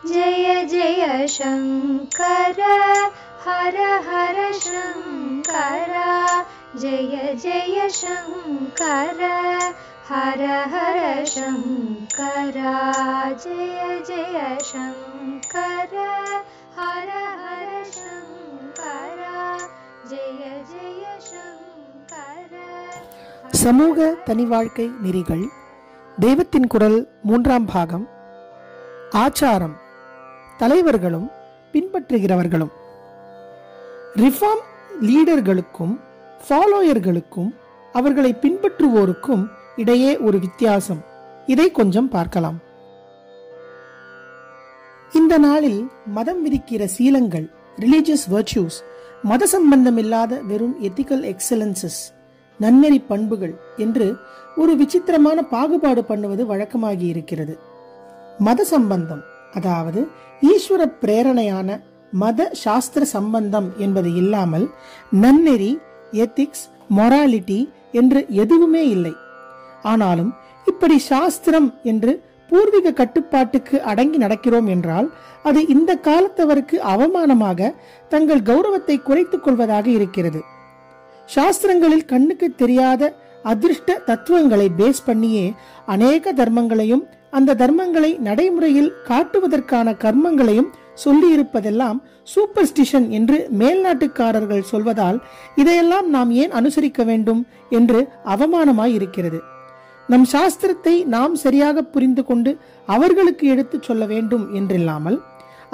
जय जय शंकर हर हर शंकर जय जय शंकर हर हर शंकर जय जय शंकर हर हर शंकर जय जय शंकर. சமூக தனி வாழ்க்கை நெறிகள், தெய்வத்தின் குரல், 3ஆம் பாகம். ஆச்சாரம், தலைவர்களும் பின்பற்றுகிறவர்களும். ரிஃபார்ம் லீடர்களுக்கும் ஃபாலோயர்களுக்கும் அவர்களை பின்பற்றுவோருக்கும் இடையே ஒரு வித்தியாசம். இதை கொஞ்சம் பார்க்கலாம். இந்த நாளில் மதம் விதிக்கிற சீலங்கள், ரிலீஜியஸ் வர்ச்சூஸ், மத சம்பந்தமில்லாத வெறும் எத்திக்கல் எக்ஸலன்சஸ், நன்னெறி பண்புகள் என்று ஒரு விசித்திரமான பாகுபாடு பண்ணுவது வழக்கமாகி இருக்கிறது. மத சம்பந்தம், அதாவது ஈஸ்வர பிரேரணையான மத சாஸ்திர சம்பந்தம் என்பது இல்லாமல் நன்னெறி, எத்திக்ஸ், மொராலிட்டி என்று எதுவுமே இல்லை. ஆனாலும் இப்படி சாஸ்திரம் என்று பூர்வீக கட்டுப்பாட்டுக்கு அடங்கி நடக்கிறோம் என்றால் அது இந்த காலத்தவருக்கு அவமானமாக தங்கள் கௌரவத்தை குறைத்துக் கொள்வதாக இருக்கிறது. சாஸ்திரங்களில் கண்ணுக்கு தெரியாத அதிர்ஷ்ட தத்துவங்களை பேஸ் பண்ணியே அநேக தர்மங்களையும் அந்த தர்மங்களை நடைமுறையில் காட்டுவதற்கான கர்மங்களையும் சொல்லி இருப்பதெல்லாம் சூப்பர்ஸ்டிஷன் என்று மேல்நாட்டுக்காரர்கள் சொல்வதால் இதையெல்லாம் நாம் ஏன் அனுசரிக்க வேண்டும் என்று அவமானமாய் இருக்கிறது. நம் சாஸ்திரத்தை நாம் சரியாக புரிந்து கொண்டு அவர்களுக்கு எடுத்து சொல்ல வேண்டும் என்றில்லாமல்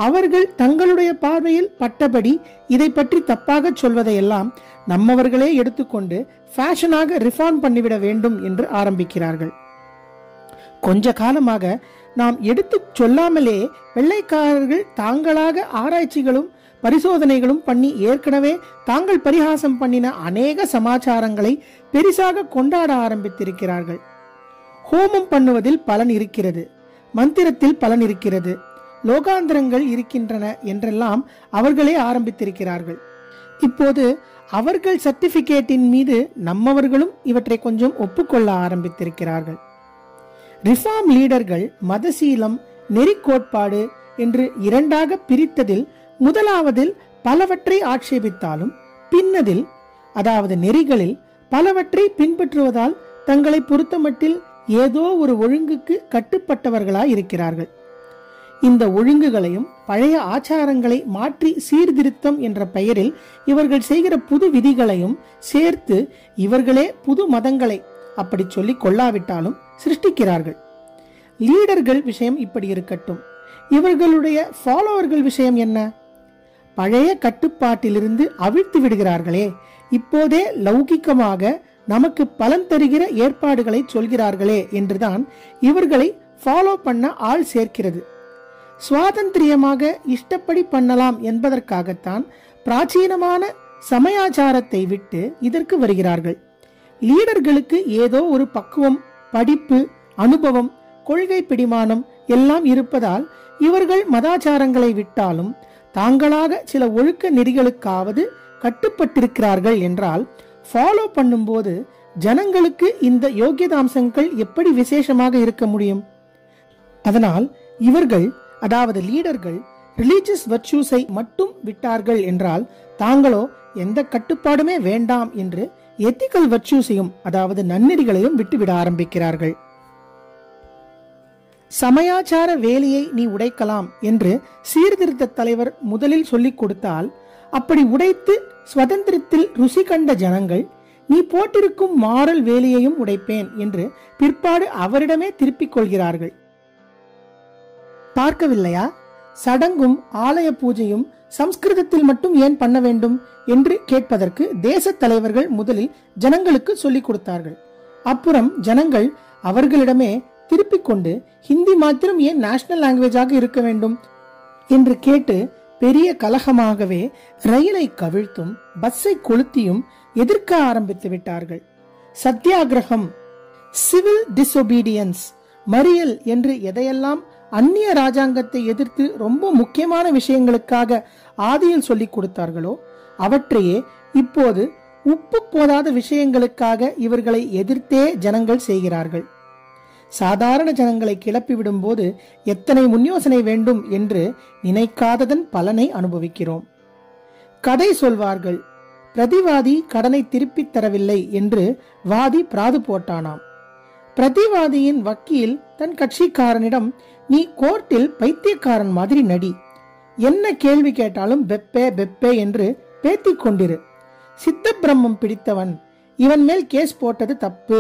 அவர்கள் தங்களுடைய பார்வையில் பட்டபடி இதை பற்றி தப்பாக சொல்வதையெல்லாம் நம்மவர்களே எடுத்துக்கொண்டு ஃபேஷனாக ரிஃபார்ம் பண்ணிவிட வேண்டும் என்று ஆரம்பிக்கிறார்கள். கொஞ்ச காலமாக நாம் எடுத்து சொல்லாமலே வெள்ளைக்காரர்கள் தாங்களாக ஆராய்ச்சிகளும் பரிசோதனைகளும் பண்ணி ஏற்கனவே தாங்கள் பரிகாசம் பண்ணின அநேக சமாச்சாரங்களை பெரிசாக கொண்டாட ஆரம்பித்திருக்கிறார்கள். ஹோமம் பண்ணுவதில் பலன் இருக்கிறது, மந்திரத்தில் பலன் இருக்கிறது, லோகாந்திரங்கள் இருக்கின்றன என்றெல்லாம் அவர்களே ஆரம்பித்திருக்கிறார்கள். இப்போது அவர்கள் சர்டிபிகேட்டின் மீது நம்மவர்களும் இவற்றை கொஞ்சம் ஒப்புக்கொள்ள ஆரம்பித்திருக்கிறார்கள். ரிஃபார்ம் லீடர்கள் மதசீலம், நெறி கோட்பாடு என்று இரண்டாக பிரித்ததில் முதலாவதில் பலவற்றை ஆட்சேபித்தாலும் பின்னதில், அதாவது நெறிகளில் பலவற்றை பின்பற்றுவதால் தங்களை பொறுத்தமட்டில் ஏதோ ஒரு ஒழுங்குக்கு கட்டுப்பட்டவர்களாய் இருக்கிறார்கள். இந்த ஒழுங்குகளையும் பழைய ஆச்சாரங்களை மாற்றி சீர்திருத்தம் என்ற பெயரில் இவர்கள் செய்கிற புது விதிகளையும் சேர்த்து இவர்களே புது மதங்களை அப்படி சொல்லி கொள்ளாவிட்டாலும் சிருஷ்டிக்கிறார்கள். லீடர்கள் விஷயம் இப்படி இருக்கட்டும். இவர்களுடைய ஃபாலோவர்கள் விஷயம் என்ன? பழைய கட்டுப்பாட்டிலிருந்து அவிழ்த்து விடுகிறார்களே, இப்போதே லௌகிக்கமாக நமக்கு பலன் தருகிற ஏற்பாடுகளை சொல்கிறார்களே என்றுதான் இவர்களை ஃபாலோ பண்ண ஆள் சேர்க்கிறது. சுவாதந்திரியமாக இஷ்டப்படி பண்ணலாம் என்பதற்காகத்தான் பிராச்சீனமான சமயாச்சாரத்தை விட்டு இதற்கு வருகிறார்கள். லீடர்களுக்கு ஏதோ ஒரு பக்குவம், படிப்பு, அனுபவம், கொள்கை பிடிமானம் எல்லாம் இருப்பதால் இவர்கள் மதாச்சாரங்களை விட்டாலும் தாங்களாக சில ஒழுக்க நெறிகளுக்காவது கட்டுப்பட்டிருக்கிறார்கள் என்றால் ஃபாலோ பண்ணும்போது ஜனங்களுக்கு இந்த யோகியதாம்சங்கள் எப்படி விசேஷமாக இருக்க முடியும்? அதனால் இவர்கள், அதாவது லீடர்கள், ரிலீஜியஸ் வர்ச்சூஸை மட்டும் விட்டார்கள் என்றால் தாங்களோ எந்த கட்டுப்பாடுமே வேண்டாம் என்று எத்திக்கல் வர்ச்சூஸையும், அதாவது நன்னெறிகளையும் விட்டுவிட ஆரம்பிக்கிறார்கள். சமயாச்சார வேலையை நீ உடைக்கலாம் என்று சீர்திருத்த தலைவர் முதலில் சொல்லிக் கொடுத்தால் அப்படி உடைத்து சுதந்திரத்தில் ருசி கண்ட ஜனங்கள் நீ போட்டிருக்கும் மாரல் வேலையையும் உடைப்பேன் என்று பிற்பாடு அவரிடமே திருப்பிக் கொள்கிறார்கள். பார்க்கவில்லையா? சடங்கும் ஆலய பூஜையும் சம்ஸ்கிருதத்தில் மட்டும் ஏன் பண்ண வேண்டும் என்று கேட்பதற்கு தேச தலைவர்கள் முதலில் ஜனங்களுக்கு சொல்லிக் கொடுத்தார்கள். அப்புறம் ஜனங்கள் அவர்களிடமே திருப்பிக் கொண்டு ஹிந்தி மாத்திரம் ஏன் நேஷனல் லாங்குவேஜாக இருக்க வேண்டும் என்று கேட்டு பெரிய கலகமாகவே ரயிலை கவிழ்த்தும் பஸ்ஸை கொளுத்தியும் எதிர்க்க ஆரம்பித்து விட்டார்கள். சத்தியாகிரகம், சிவில் டிசொபீடியன்ஸ், மறியல் என்று எதையெல்லாம் அந்நிய ராஜாங்கத்தை எதிர்த்து ரொம்ப முக்கியமான விஷயங்களுக்காக ஆதியில் சொல்லிக் கொடுத்தார்களோ அவற்றையே இப்போது உப்பு போதாத விஷயங்களுக்காக இவர்களை எதிர்த்தே ஜனங்கள் செய்கிறார்கள். சாதாரண ஜனங்களை கிளப்பிவிடும் போது எத்தனை முன்யோசனை வேண்டும் என்று நினைக்காததன் பலனை அனுபவிக்கிறோம். கதை சொல்வார்கள். பிரதிவாதி கடனை திருப்பித் தரவில்லை என்று வாதி பிராது போட்டானாம். பிரதிவாதியின் வக்கீல் தன் கட்சிக்காரனிடம், நீ கோர்ட்டில் பைத்தியக்காரன் மாதிரி நடி, என்ன கேள்வி கேட்டாலும் பெப்பே பெப்பே என்று பேத்திக் கொண்டிரு, சித்த பிரம்மம் பிடித்தவன், இவன் மேல் கேஸ் போட்டது தப்பு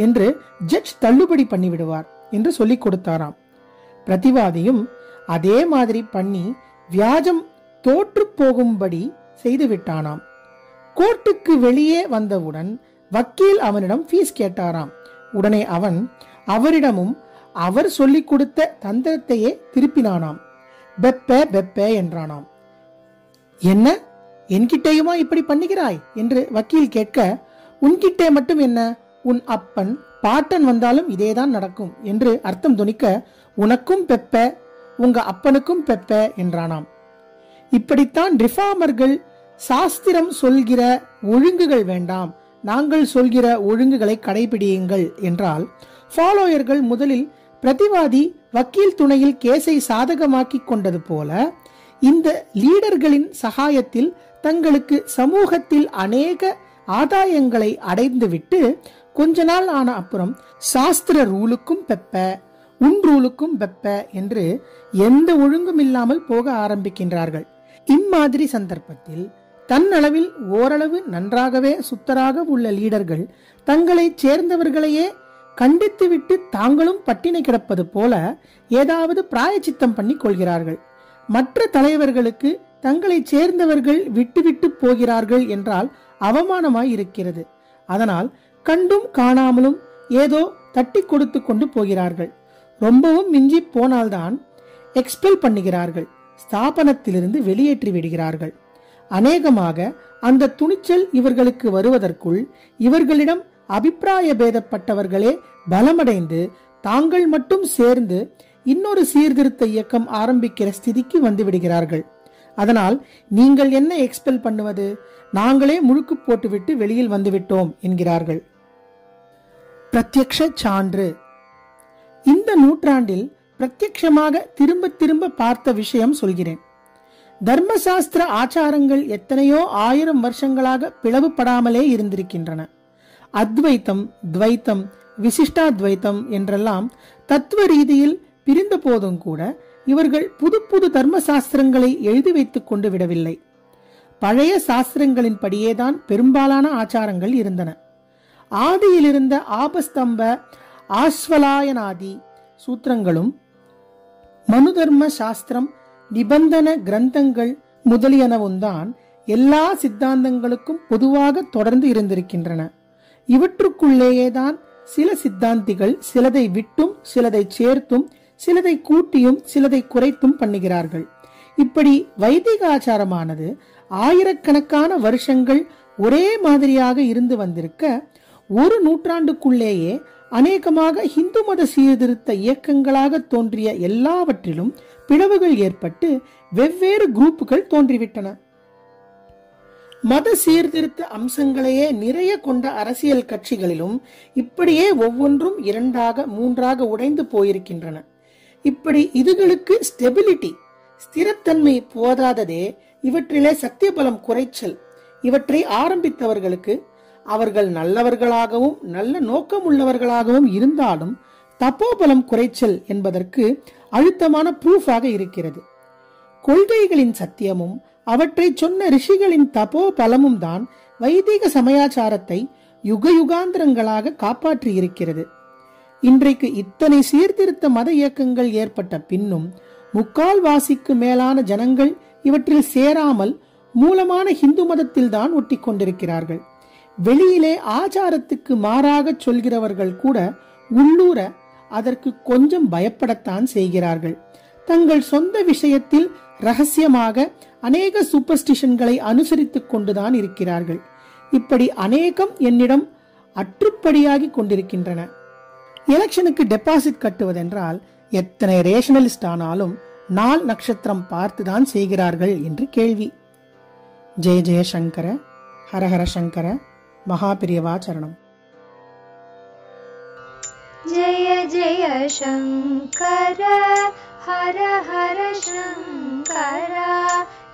என்று ஜட்ஜ் தள்ளுபடி பண்ணிவிடுவார் என்று சொல்லிக் கொடுத்தாராம். பிரதிவாதியும் அதே மாதிரி பண்ணி வியாஜம் தோற்று போகும்படி செய்து விட்டானாம். கோர்ட்டுக்கு வெளியே வந்தவுடன் வக்கீல் அவனிடம் ஃபீஸ் கேட்டாராம். உடனே அவன் அவரிடமும் அவர் சொல்லிக் கொடுத்த தந்திரத்தையே திருப்பினானாம். பெப்பே பெப்பே என்றானாம். என்ன, என்கிட்டேயுமா இப்படி பண்ணுகிறாய் என்று வக்கீல் கேட்க, உன்கிட்டே மட்டும் என்ன, உன் அப்பன் பாட்டன் வந்தாலும் இதேதான் நடக்கும் என்று அர்த்தம் துணிக்க, உனக்கும் பெப்ப உங்க அப்பனுக்கும் பெப்ப என்றானாம். இப்படித்தான் ரிஃபார்மர்கள் சாஸ்திரம் சொல்கிற ஒழுங்குகள் வேண்டாம், நாங்கள் சொல்கிற ஒழுங்குகளை கடைபிடியுங்கள் என்றால், ஃபாலோயர்கள் முதலில் பிரதிவாதி வக்கீல் துணையில் கேஸை சாதகமாக்கி கொண்டது போல இந்த லீடர்களின் சகாயத்தில் தங்களுக்கு சமூகத்தில் அநேக ஆதாயங்களை அடைந்துவிட்டு கொஞ்ச நாள் ஆன அப்புறம் சாஸ்திர ரூலுக்கும் பெப்ப உன் ரூலுக்கும் பெப்ப என்று எந்த ஒழுங்கும் இல்லாமல் போக ஆரம்பிக்கின்றார்கள். இம்மாதிரி சந்தர்ப்பத்தில் தன்னளவில் ஓரளவு நன்றாகவே சுத்தராக உள்ள லீடர்கள் தங்களை சேர்ந்தவர்களையே கண்டித்துவிட்டு தாங்களும் பட்டினி கிடப்பது போல ஏதாவது பிராயச்சித்தம் பண்ணி கொள்கிறார்கள். மற்ற தலைவர்களுக்கு தங்களை சேர்ந்தவர்கள் விட்டுவிட்டு போகிறார்கள் என்றால் அவமானமாய் இருக்கிறது. அதனால் கண்டும் காணாமலும் ஏதோ தட்டி கொடுத்து கொண்டு போகிறார்கள். ரொம்பவும் மிஞ்சி போனால்தான் எக்ஸ்பெல் பண்ணுகிறார்கள், ஸ்தாபனத்திலிருந்து வெளியேற்றி விடுகிறார்கள். அநேகமாக அந்த துணிச்சல் இவர்களுக்கு வருவதற்குள் இவர்களிடம் அபிப்பிராய பேதப்பட்டவர்களே பலமடைந்து தாங்கள் மட்டும் சேர்ந்து இன்னொரு சீர்திருத்த இயக்கம் ஆரம்பிக்கிற ஸ்திதிக்கு வந்து விடுகிறார்கள். அதனால் நீங்கள் என்ன எக்ஸ்பெல் பண்ணுவது, நாங்களே முழுக்கு போட்டுவிட்டு வெளியில் வந்துவிட்டோம் என்கிறார்கள். பிரத்யக்ஷ சான்று. இந்த நூற்றாண்டில் பிரத்யக்ஷமாக திரும்ப திரும்ப பார்த்த விஷயம் சொல்கிறேன். தர்மசாஸ்திர ஆச்சாரங்கள் எத்தனையோ 1000 வருஷங்களாக பிளவுபடாமலே இருந்திருக்கின்றன. அத்வைத்தம், துவைத்தம், விசிஷ்டாத்வைத்தம் என்றெல்லாம் தத்துவ ரீதியில் பிரிந்த போதும் கூட இவர்கள் புது புது தர்மசாஸ்திரங்களை எழுதி வைத்துக் கொண்டு விடவில்லை. பழைய சாஸ்திரங்களின் படியேதான் பெரும்பாலான ஆச்சாரங்கள் இருந்தன. ஆதியில் இருந்த ஆபஸ்தம்ப ஆஸ்வலாயனாதி சூத்திரங்களும் மனு தர்ம சாஸ்திரம், நிபந்தன கிரந்தங்கள் முதலியனவும் தான் எல்லா சித்தாந்தங்களுக்கும் பொதுவாக தொடர்ந்து இருந்திருக்கின்றன. இவற்றுக்குள்ளேயேதான் சில சித்தாந்திகள் சிலதை விட்டும் சிலதை சேர்த்தும் சிலதை கூட்டியும் சிலதை குறைத்தும் பண்ணுகிறார்கள். இப்படி வைதிக ஆச்சாரமானது ஆயிரக்கணக்கான வருஷங்கள் ஒரே மாதிரியாக இருந்து வந்திருக்க, ஒரு நூற்றாண்டுக்குள்ளேயே அநேகமாக இந்து மத சீர்திருத்த இயக்கங்களாக தோன்றிய எல்லாவற்றிலும் பிளவுகள் ஏற்பட்டு வெவ்வேறு குரூப்புகள் தோன்றிவிட்டன. மத சீர்திருத்த அம்சங்களையே நிறைய கொண்ட அரசியல் கட்சிகளிலும் இப்படியே ஒவ்வொன்றும் 2ஆக 3ஆக உடைந்து போயிருக்கின்றன. இப்படி இதுகளுக்கு ஸ்டெபிலிட்டி, ஸ்திரத்தன்மை போதாததே இவற்றிலே சத்தியபலம் குறைச்சல். இவற்றை ஆரம்பித்தவர்களுக்கு அவர்கள் நல்லவர்களாகவும் நல்ல நோக்கம் உள்ளவர்களாகவும் இருந்தாலும் தப்போபலம் குறைச்சல் என்பதற்கு அழுத்தமான ப்ரூஃபாக இருக்கிறது. கொள்கைகளின் சத்தியமும் அவற்றை சொன்ன ரிஷிகளின் தபோ பலமும் தான் வைதிக சமயாச்சாரத்தை யுக யுகாந்திரங்களாக காப்பாற்றி இருக்கிறது. இன்றைக்கு இத்தனை சீர்திருத்த மத இயக்கங்கள் ஏற்பட்ட பின்னும் 3/4 மேலான ஜனங்கள் இவற்றில் சேராமல் மூலமான ஹிந்து மதத்தில் தான் ஒட்டி கொண்டிருக்கிறார்கள். வெளியிலே ஆச்சாரத்துக்கு மாறாக சொல்கிறவர்கள் கூட உள்ளூர அதற்கு கொஞ்சம் பயப்படத்தான் செய்கிறார்கள். தங்கள் சொந்த விஷயத்தில் ரகசியமாக அநேக சூப்பர்ஸ்டிஷன்களை அனுசரித்துக் கொண்டுதான் இருக்கிறார்கள். இப்படி அநேகம் என்னிடம் அற்றுப்படியாகி கொண்டிருக்கின்றன. எலெக்ஷனுக்கு டெபாசிட் கட்டுவதென்றால் எத்தனை ரேஷனலிஸ்ட் ஆனாலும் நாள் நட்சத்திரம் பார்த்துதான் செய்கிறார்கள் என்று கேள்வி. ஜெய ஜெய சங்கர, ஹரஹர சங்கர, மகாபிரியவா சரணம். जय जय शङ्कर हर हर शङ्कर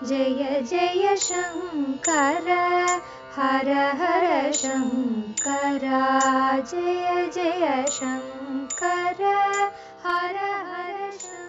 जय जय शङ्कर हर हर शङ्कर जय जय शङ्कर हर हर शङ्कर।